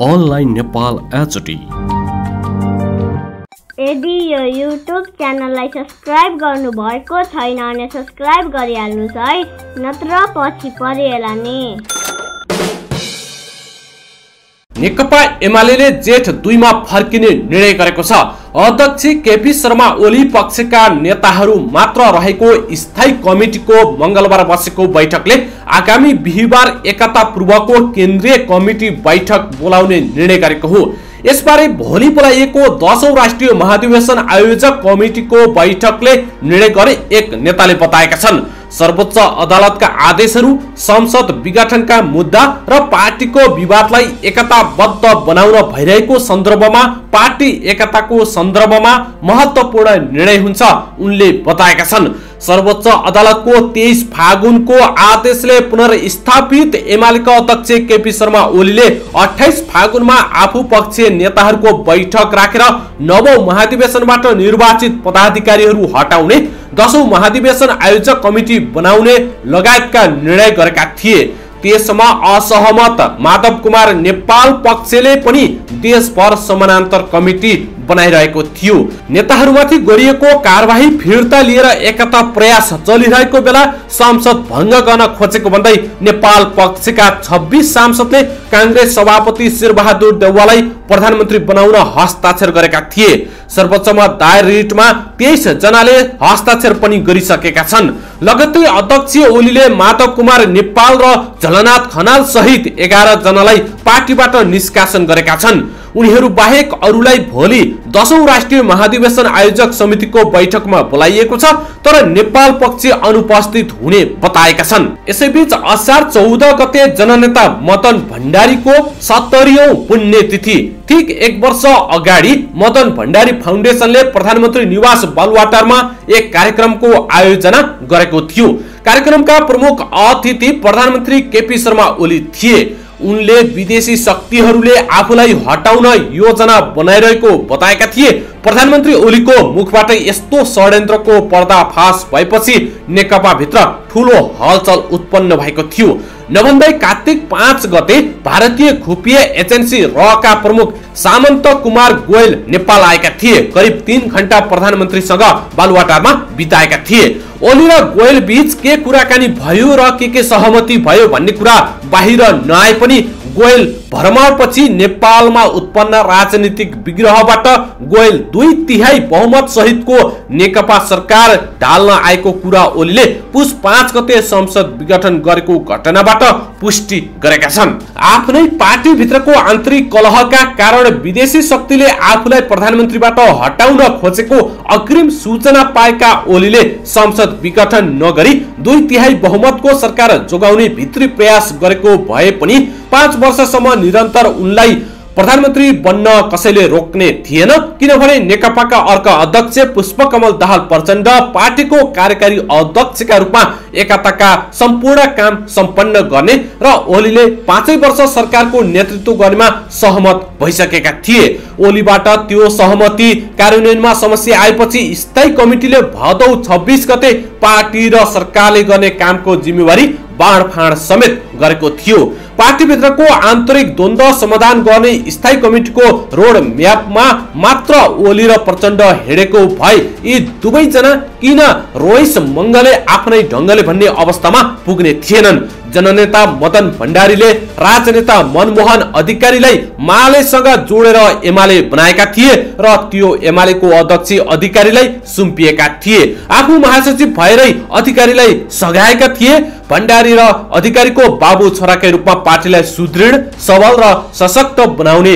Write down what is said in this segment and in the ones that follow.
Online Nepal HD. यदि यो YouTube च्यानललाई सब्स्क्राइब गर्नुभएको छैन भने सब्स्क्राइब गरिहाल्नुहोस् है, नत्र पछि परिएला नि। नेकपा एमाले जेठ 2 मा फर्किने निर्णय गरेको छ। अध्यक्ष केपी शर्मा ओली पक्षका नेताहरू मात्र रहेको स्थायी कमिटीको मंगलबार बसेको बैठकले आगामी बिहीबार एकता पूर्वको केन्द्रीय कमिटी बैठक बोलाउने निर्णय गरेको हो। यसबारे भोलि बोलाइएको 10औं राष्ट्रिय महाधिवेशन आयोजक कमिटीको बैठकले निर्णय गरे एक नेताले बताएका छन्। सर्वोच्च अदालतका आदेशहरू, संसद विघटनका मुद्दा र पार्टीको विवादलाई एकताबद्ध बनाउन भइरहेको सन्दर्भमा पार्टी एकताको सन्दर्भमा महत्त्वपूर्ण निर्णय हुन्छ उनले बताएका छन्। सर्वोच्च अदालतको 23 फागुनको आदेशले पुनर्स्थापित एमालेका अध्यक्ष केपी शर्मा ओलीले 28 फागुनमा आफू पक्षीय नेताहरूको बैठक राखेर नवौं महाधिवेशनबाट निर्वाचित पदाधिकारीहरू हटाउने, 10औं महाधिवेशन आयोजक कमिटी बनाउने लगायतका निर्णय गरेका थिए। त्यसमा असहमत माधव कुमार नेपाल पक्षले पनि देशभर समानान्तर कमिटी बनाइरहेको थियो। नेताहरूमाथि गरिएको कारबाही फिर्ता लिएर एकता प्रयास चलिरहेको बेला संसद भङ्ग गर्न खोजेको भन्दै नेपाल पक्षका 26 सांसदले कांग्रेस सभापति शेरबहादुर देउवालाई प्रधानमन्त्री बनाउन हस्ताक्षर गरेका थिए। सर्वोच्चमा दायर रिटमा 23 जनाले हस्ताक्षर पनि गरिसकेका छन्। लगत्तै अध्यक्ष ओलीले माधव कुमार नेपाल र झलनाथ खनाल सहित 11 जनालाई पार्टीबाट निष्कासन गरेका छन्। उनीहरू बाहेक अरूलाई भोलि 10औं राष्ट्रिय महाधिवेशन आयोजक समितिको बैठकमा बोलाइएको छ, तर नेपाल पक्ष अनुपस्थित हुने बताएका छन्। यसैबीच असार 14 गते जननेता मदन भण्डारीको 70औं पुण्यतिथि। ठीक 1 वर्ष अगाडि मदन भण्डारी फाउन्डेसनले प्रधानमन्त्री निवास बालुवाटारमा एक कार्यक्रमको आयोजना गरेको थियो। कार्यक्रमका प्रमुख अतिथि प्रधानमन्त्री केपी शर्मा ओली थिए। उनले विदेशी शक्तिहरूले आफूलाई हटाउन योजना बनाइरहेको बताएका थिए। प्रधानमन्त्री ओलीको मुखबाट यस्तो षड्यन्त्रको पर्दाफास भएपछि नेकपा भित्र ठूलो हलचल उत्पन्न भएको थियो। नभन्दै कार्तिक 5 गते भारतीय खुफिया एजेन्सी रका प्रमुख सामन्त कुमार गोयल नेपाल आएका थिए। करिब 3 घण्टा प्रधानमन्त्रीसँग बालुवाटारमा बिताएका थिए। ओली र गोयल बीच के कुराकानी भयो र के सहमति भयो भन्ने कुरा बाहिर नआए पनि गोयल भ्रमणपछि नेपालमा उत्पन्न राजनीतिक विग्रहबाट गोयल 2/3 बहुमत सहितको नेकपा सरकार ढाल्न आएको कुरा ओलीले पुस 5 गते संसद विघटन गरेको घटनाबाट पुष्टि गरेका छन्। आफ्नै पार्टी भित्रको आन्तरिक कलहका कारण विदेशी शक्तिले आफूलाई प्रधानमन्त्रीबाट हटाउन खोजेको अग्रिम सूचना पाएका ओलीले संसद विघटन नगरी 2/3 बहुमतको सरकार जोगाउने भित्री प्रयास गरेको भए पनि 5 वर्षसम्म निरन्तर उनलाई प्रधानमन्त्री बन्न कसैले रोक्ने थिएन, किनभने नेकपाका अर्का अध्यक्ष पुष्पकमल दाहाल प्रचण्ड पार्टीको कार्यकारी अध्यक्षका रूपमा एकताका सम्पूर्ण काम सम्पन्न गर्ने र ओलीले 5 वर्ष सरकारको नेतृत्व गर्नेमा सहमत भइसकेका थिए। ओलीबाट त्यो सहमति कार्यान्वयनमा समस्या आएपछि स्थायी कमिटीले भदौ 26 गते पार्टी र सरकारले गर्ने कामको जिम्मेवारी बाँडफाँड समेत गरेको थियो। पार्टी भित्रको आन्तरिक द्वन्द्व समाधान गर्ने स्थायी कमिटीको रोड म्यापमा मात्र ओली र प्रचण्ड हिँडेको भए यी दुवै जना किन रोइस मंगले आफ्नै ढंगले भन्ने अवस्थामा पुग्ने थिएनन्। जननेता मदन भण्डारीले राजनेता मनमोहन अधिकारीलाई मालेसँग जोडेर एमाले बनाएका थिए र त्यो एमालेको अध्यक्ष अधिकारीलाई सुम्पिएका थिए। आफू महासचिव भएरै अधिकारीलाई सघाएका थिए। भण्डारी र अधिकारीको बाबु छोराकै रूपमा पार्टीलाई सुदृढ, सबल र सशक्त बनाउन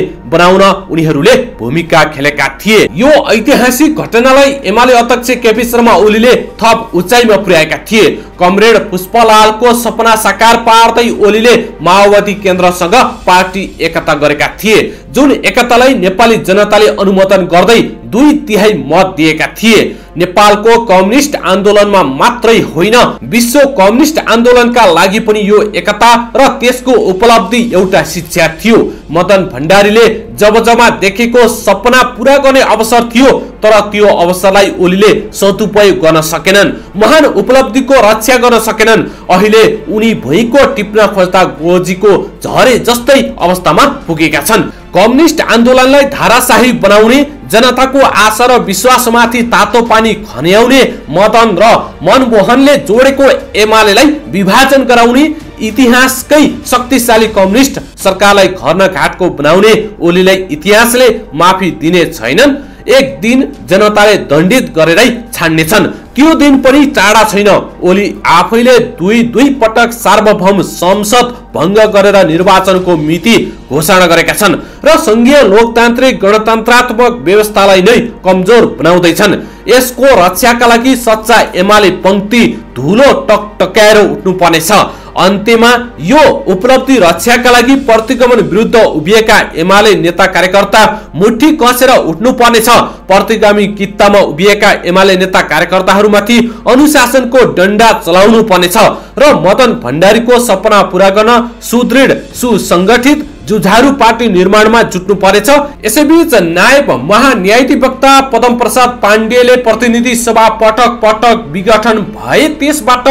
उनीहरूले भूमिका खेलेका थिए। यो ऐतिहासिक घटनालाई एमाले अध्यक्ष केपी शर्मा ओलीले थप उचाइमा पुर्याएका थिए। कमरेड पुष्पलालको सपना साकार पार्दै ओलीले माओवादी केन्द्रसँग पार्टी एकता गरेका थिए, जुन एकतालाई नेपाली जनताले अनुमोदन गर्दै 2/3 मत दिएका थिए। नेपालको कम्युनिस्ट आन्दोलनमा मात्रै होइन, विश्व कम्युनिस्ट आन्दोलनका लागि पनि यो एकता र त्यसको उपलब्धि एउटा शिक्षा थियो। मदन भण्डारीले जब देखेको सपना पूरा गर्ने अवसर थियो, तर त्यो अवसरलाई ओलीले सदुपयोग गर्न सकेनन्। महान उपलब्धिको रक्षा गर्न सकेनन्। अहिले उनी भुइँको टिप्न खोज्दा गोजीको झरे जस्तै अवस्थामा पुगेका छन्। कम्युनिस्ट आन्दोलनलाई धाराशाही बनाउने, जनताको आशा र विश्वासमाथि तातो पानी खन्याउने, मदन र मनमोहनले जोडेको एमालेलाई विभाजन गराउने, इतिहासकै शक्तिशाली कम्युनिस्ट सरकारलाई घर न घाटको बनाउने ओलीलाई इतिहासले माफी दिने छैनन्। एक दिन जनताले दण्डित गरेरै छाड्नेछन्। त्यो दिन पनि टाढा छैन। ओली आफैले दुई पटक सार्वभौम संसद भङ्ग गरेर निर्वाचनको मिति घोषणा गरेका छन् र संघीय लोकतान्त्रिक गणतन्त्रात्मक व्यवस्थालाई नै कमजोर बनाउँदैछन्। यसको रक्षाका लागि सच्चा एमाले पंक्ति धुलो टकटकाएर उठ्नु पर्नेछ। अन्त्यमा यो उपलब्धि रक्षाका लागि प्रतिगमन विरुद्ध उभिएका एमाले नेता कार्यकर्ता मुठी कसेर उठ्नु पर्नेछ। प्रतिगामी कित्तामा उभिएका एमाले नेता कार्यकर्ताहरूमाथि अनुशासनको डण्डा चलाउनु पर्नेछ र मदन भण्डारीको सपना पूरा गर्न सुदृढ सुसंगठित जुझारू पार्टी निर्माणमा जुट्नु परेछ। यसैबीच नायब महान्यायाधिवक्ता पदम प्रसाद पाण्डेले प्रतिनिधि सभा पटक पटक विघटन भए त्यसबाट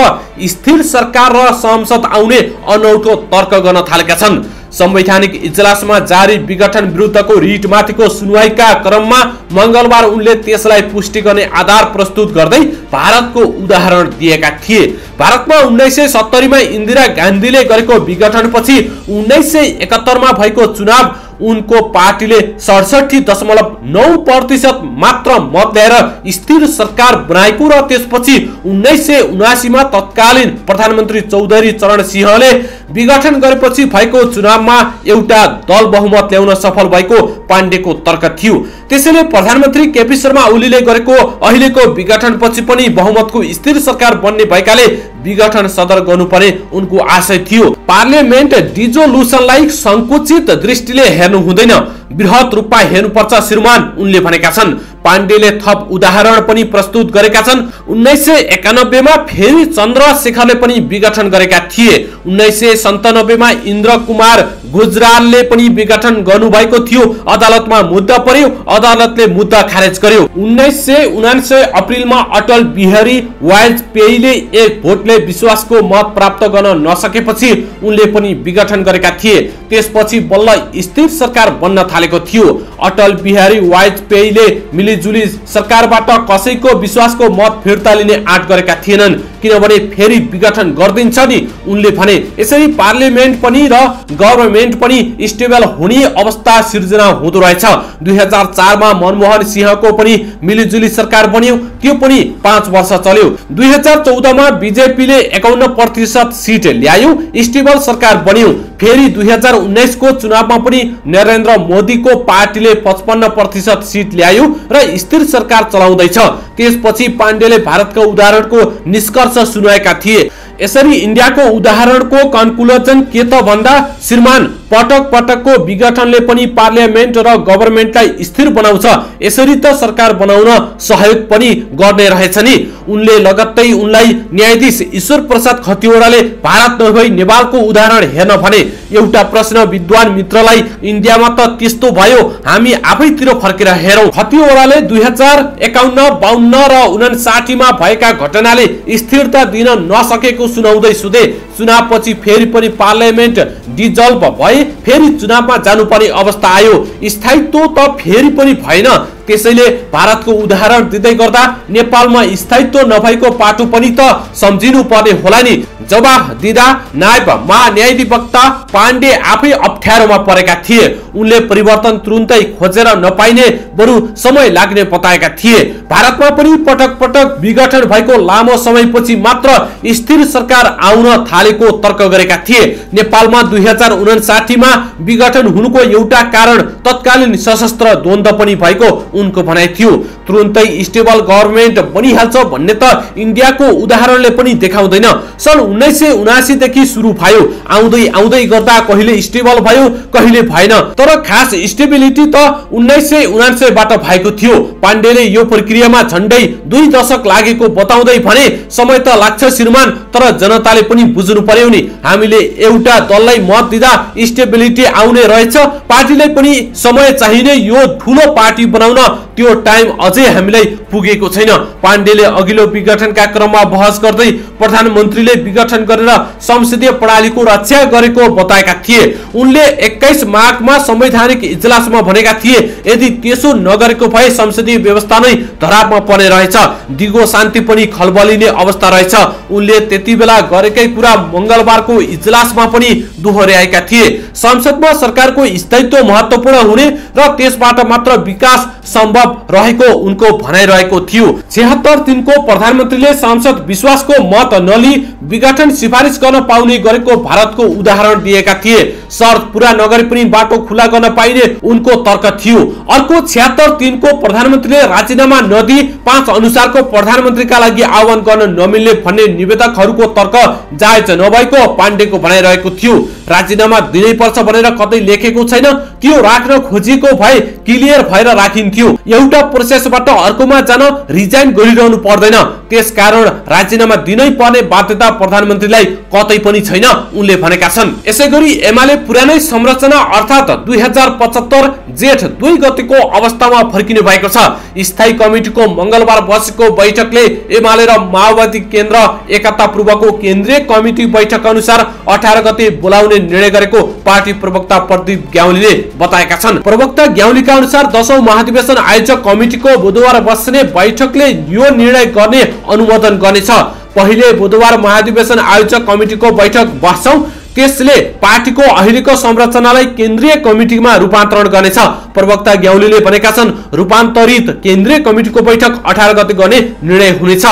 स्थिर सरकार र संसद आउने अनौठो तर्क गर्न थालेका छन्। संवैधानिक इजलासमा जारी विघटन विरुद्धको रिट माथिको सुनवाईका क्रममा मंगलबार उनले त्यसलाई पुष्टि गर्ने आधार प्रस्तुत गर्दै भारतको उदाहरण दिएका थिए। भारतमा 1970 मा इन्दिरा गान्धीले गरेको विघटनपछि 1971 मा भएको चुनाव उनको पार्टीले 67.9% मात्र मत ल्याएर स्थिर सरकार बनाएको र त्यसपछि 1979 मा तत्कालीन प्रधानमन्त्री चौधरी चरण सिंहले विघटन गरेपछि भएको चुनावमा एउटा दल बहुमत ल्याउन सफल भएको पाण्डेको तर्क थियो। त्यसैले प्रधानमन्त्री केपी शर्मा ओलीले गरेको अहिलेको विघटनपछि पनि बहुमतको स्थिर सरकार बन्ने भएकाले विघटन सदर गर्नुपर्ने उनको आशय थियो। पार्लियामेन्ट डिजोल्युसनलाई संकुचित दृष्टिले हेर्नु हुँदैन, बृहत रूपमा हेर्नुपर्छ श्रीमान उनले भनेका छन्। पाण्डेले थप उदाहरण पनि प्रस्तुत गरेका छन्। 1991 मा फेरि चन्द्रशेखरले पनि विघटन गरेका थिए। 1997 मा इन्द्र कुमार गुजरालले पनि विघटन गर्नुभएको थियो। अदालतमा मुद्दा पर्यो, अदालतले मुद्दा खारेज गर्यो। 1979 अप्रिलमा अटल बिहारी वाजपेयीले एक भोटले विश्वासको मत प्राप्त गर्न नसकेपछि उनले पनि विघटन गरेका थिए। त्यसपछि बल्ल स्थिर सरकार बन्न थालेको थियो। अटल बिहारी वाजपेयीले मिलिजुली सरकारबाट कसैको विश्वासको मत फिर्ता लिने आँट गरेका थिएनन्, किनभने फेरि विघटन गर्दिन्छ नि उनले भने। यसरी पार्लियामेन्ट पनि र गभर्नमेन्ट पनि स्टेबल हुने अवस्था सिर्जना हुँदो रहेछ। 2004 मा मनमोहन सिंहको पनि मिलिजुली सरकार बन्यो, त्यो पनि 5 वर्ष चल्यो। 2014 मा बीजेपीले 51% सिट ल्यायो, स्टेबल सरकार बन्यो। फेरि 2019 को चुनावमा पनि नरेन्द्र मोदीको पार्टीले 55% सिट ल्यायो र स्थिर सरकार चलाउँदैछ। त्यसपछि पाण्डेले भारतको उदाहरणको निष्कर्ष सुनाएका थिए। यसरी इन्डियाको उदाहरणको कन्क्लुजन के त भन्दा श्रीमान पटक पटकको विघटनले पनि पार्लियामेन्ट र गभर्नमेन्टलाई स्थिर बनाउँछ, यसरी त सरकार बनाउन सहयोग पनि गर्ने रहेछ नि। उनले लगत्तै उनलाई न्यायाधीश ईश्वर प्रसाद खतिवडाले भारत नभई नेपालको उदाहरण हेर्न भने। एउटा प्रश्न विद्वान मित्रलाई, इन्डियामा त त्यस्तो भयो, हामी आफैतिर फर्केर हेरौँ। खतिवडाले 2051, 52 र 59 मा भएका घटनाले स्थिरता दिन नसकेको सुनाउँदै सुधे। चुनावपछि फेरि पनि पार्लियामेन्ट डिजल्भ भए, फेरि चुनावमा जानुपर्ने अवस्था आयो, स्थायित्व त फेरि पनि भएन। त्यसैले भारतको उदाहरण दिँदै गर्दा नेपालमा स्थायित्व नभएको पाटो पनि त सम्झिनु पर्ने होला नि। जवाफ दिँदा नायब महान्यायाधिवक्ता पाण्डे आफै अप्ठ्यारोमा परेका थिए। उनले परिवर्तन तुरुन्तै खोजेर नपाइने, बरु समय लाग्ने बताएका थिए। भारतमा पनि पटक पटक विघटन भएको लामो समयपछि मात्र स्थिर सरकार आउन थालेको तर्क गरेका थिए। नेपालमा 2059 मा विघटन हुनुको एउटा कारण तत्कालीन सशस्त्र द्वन्द्व पनि भएको उनको भनाइ थियो। तुरुन्तै स्टेबल गभर्नमेन्ट बनिहाल्छ भन्ने त इन्डियाको उदाहरणले पनि देखाउँदैन। सन् 1979 देखि सुरु भयो। आउँदै आउँदै गर्दा कहिले स्टेबल भयो कहिले भएन, तर खास स्टेबिलिटी त 1979 बाट भएको थियो। पाण्डेले यो प्रक्रियामा झण्डै 2 दशक लागेको बताउँदै भने समय त लाग्छ श्रीमान, तर जनताले पनि बुझ्नु पर्यो नि, हामीले एउटा दललाई मत दिँदा स्टेबिलिटी आउने रहेछ, पार्टीलाई पनि समय चाहिने, यो ठूलो पार्टी बनाउन त्यो टाइम अझै हामीलाई पुगेको छैन। पाण्डेले अघिल्लो विघटनका क्रममा बहस गर्दै प्रधानमन्त्रीले विघटन गरेर संसदीय प्रणालीको रक्षा गरेको बताएका थिए। उनले 21 माघमा संवैधानिक इजलासमा भनेका थिए, यदि त्यसो नगरेको भए संसदीय व्यवस्था नै धरापमा पर्ने रहेछ, दिगो शान्ति पनि खलबलिने अवस्था रहेछ। उनले त्यति बेला गरेकै कुरा मंगलबारको इजलासमा पनि दोहोर्याएका थिए। संसदमा सरकारको स्थायित्व महत्त्वपूर्ण हुने र त्यसबाट मात्र विकास सम्भव रहेको उनको भनाइरहेको थियो। 76 को प्रधानमन्त्रीले संसद विश्वासको मत नलिई विघटन सिफारिस गर्न पाउने गरेको भारतको उदाहरण दिएका थिए। शर्त पूरा नगरे पनि बाटो खुला गर्न पाइने उनको तर्क थियो। अर्को 76 को प्रधानमन्त्रीले राजीनामा नदिई 5 अनुसारको प्रधानमन्त्रीका लागि आह्वान गर्न नमिल्ने भन्ने निवेदकहरूको तर्क जायज नभएको पाण्डेको भनाइरहेको थियो। राजीनामा दिनै पर्छ भनेर कतै लेखेको छैन, त्यो राख्न खोजिएको भए क्लियर भएर राखिन्थ्यो। एउटा प्रोसेसबाट अर्कोमा जान रिजाइन गरिरहनु पर्दैन, त्यसकारण राजीनामा दिनै पर्ने बाध्यता प्रधानमन्त्रीलाई कतै पनि छैन, उनले भनेका छन्। यसैगरी एमाले पुरानै संरचना अर्थात् 2075 जेठ 2 गतेको अवस्थामा फर्किने भएको छ। स्थायी कमिटीको मंगलबार बसेको बैठकले एमाले र माओवादी केन्द्र एकता पूर्वको केन्द्रीय कमिटी बैठक अनुसार 18 गते बोलाउने निर्णय गरेको पार्टी प्रवक्ता प्रदीप ग्यावालीले बताएका छन्। प्रवक्ता ग्यावालीका अनुसार 10औं महाधिवेशन आयोजक कमिटीको बुधबार बस्ने बैठकले यो निर्णय गर्ने अनुमोदन गर्नेछ। पहिले बुधबार महाधिवेशन आयोजक कमिटीको बैठक बस्छौं, त्यसले पार्टीको अहिलेको संरचनालाई केन्द्रीय कमिटीमा रूपान्तरण गर्नेछ। प्रवक्ता ग्यावालीले भनेका छन्, रूपान्तरित केन्द्रीय कमिटीको बैठक 18 गते गर्ने निर्णय हुनेछ।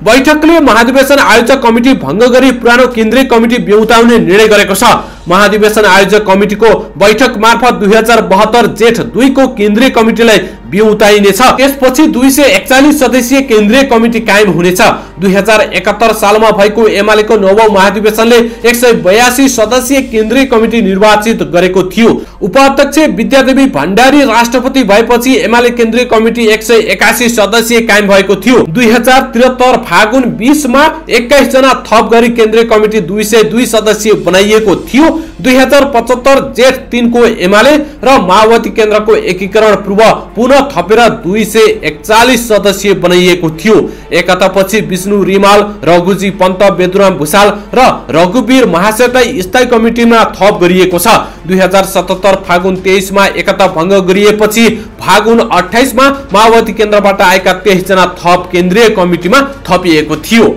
बैठकले महाधिवेशन आयोजक कमिटी भंग गरी पुरानो केन्द्रीय कमिटी बेउताउने निर्णय गरेको छ। महाधिवेशन आयोजक कमिटीको बैठक मार्फत 2072 जेठ 2 को केन्द्रीय कमिटीलाई बेउताइनेछ। त्यसपछि 241 सदस्यीय केन्द्रीय कमिटी कायम हुनेछ। 2071 सालमा भएको एमालेको 9औं महाधिवेशनले 182 सदस्यीय केन्द्रीय कमिटी निर्वाचित गरेको थियो। उपाध्यक्ष विद्यादेवी भण्डारी राष्ट्रपति भएपछि एमाले केन्द्रीय कमिटी 181 सदस्यीय कायम भएको थियो। 2073 फागुन 20 मा 21 जना थप गरी केन्द्रीय कमिटी 202 सदस्यीय बनाइएको थियो। 2075 जेठ 3 को एमाले र माओवादी केन्द्रको एकीकरण पूर्व पुनः थपेर 241 सदस्यीय बनाइएको थियो। एकतापछि विष्णु रिमाल, रघुजी पन्त, बेदुराम भुसाल र रघुवीर महासेठलाई स्थायी कमिटीमा थप गरिएको छ। 2077 फागुन 23 मा एकता भंग गरिएपछि फागुन 28 मा माओवादी केन्द्रबाट आएका 23 जना थप केन्द्रीय कमिटीमा थपिएको थियो।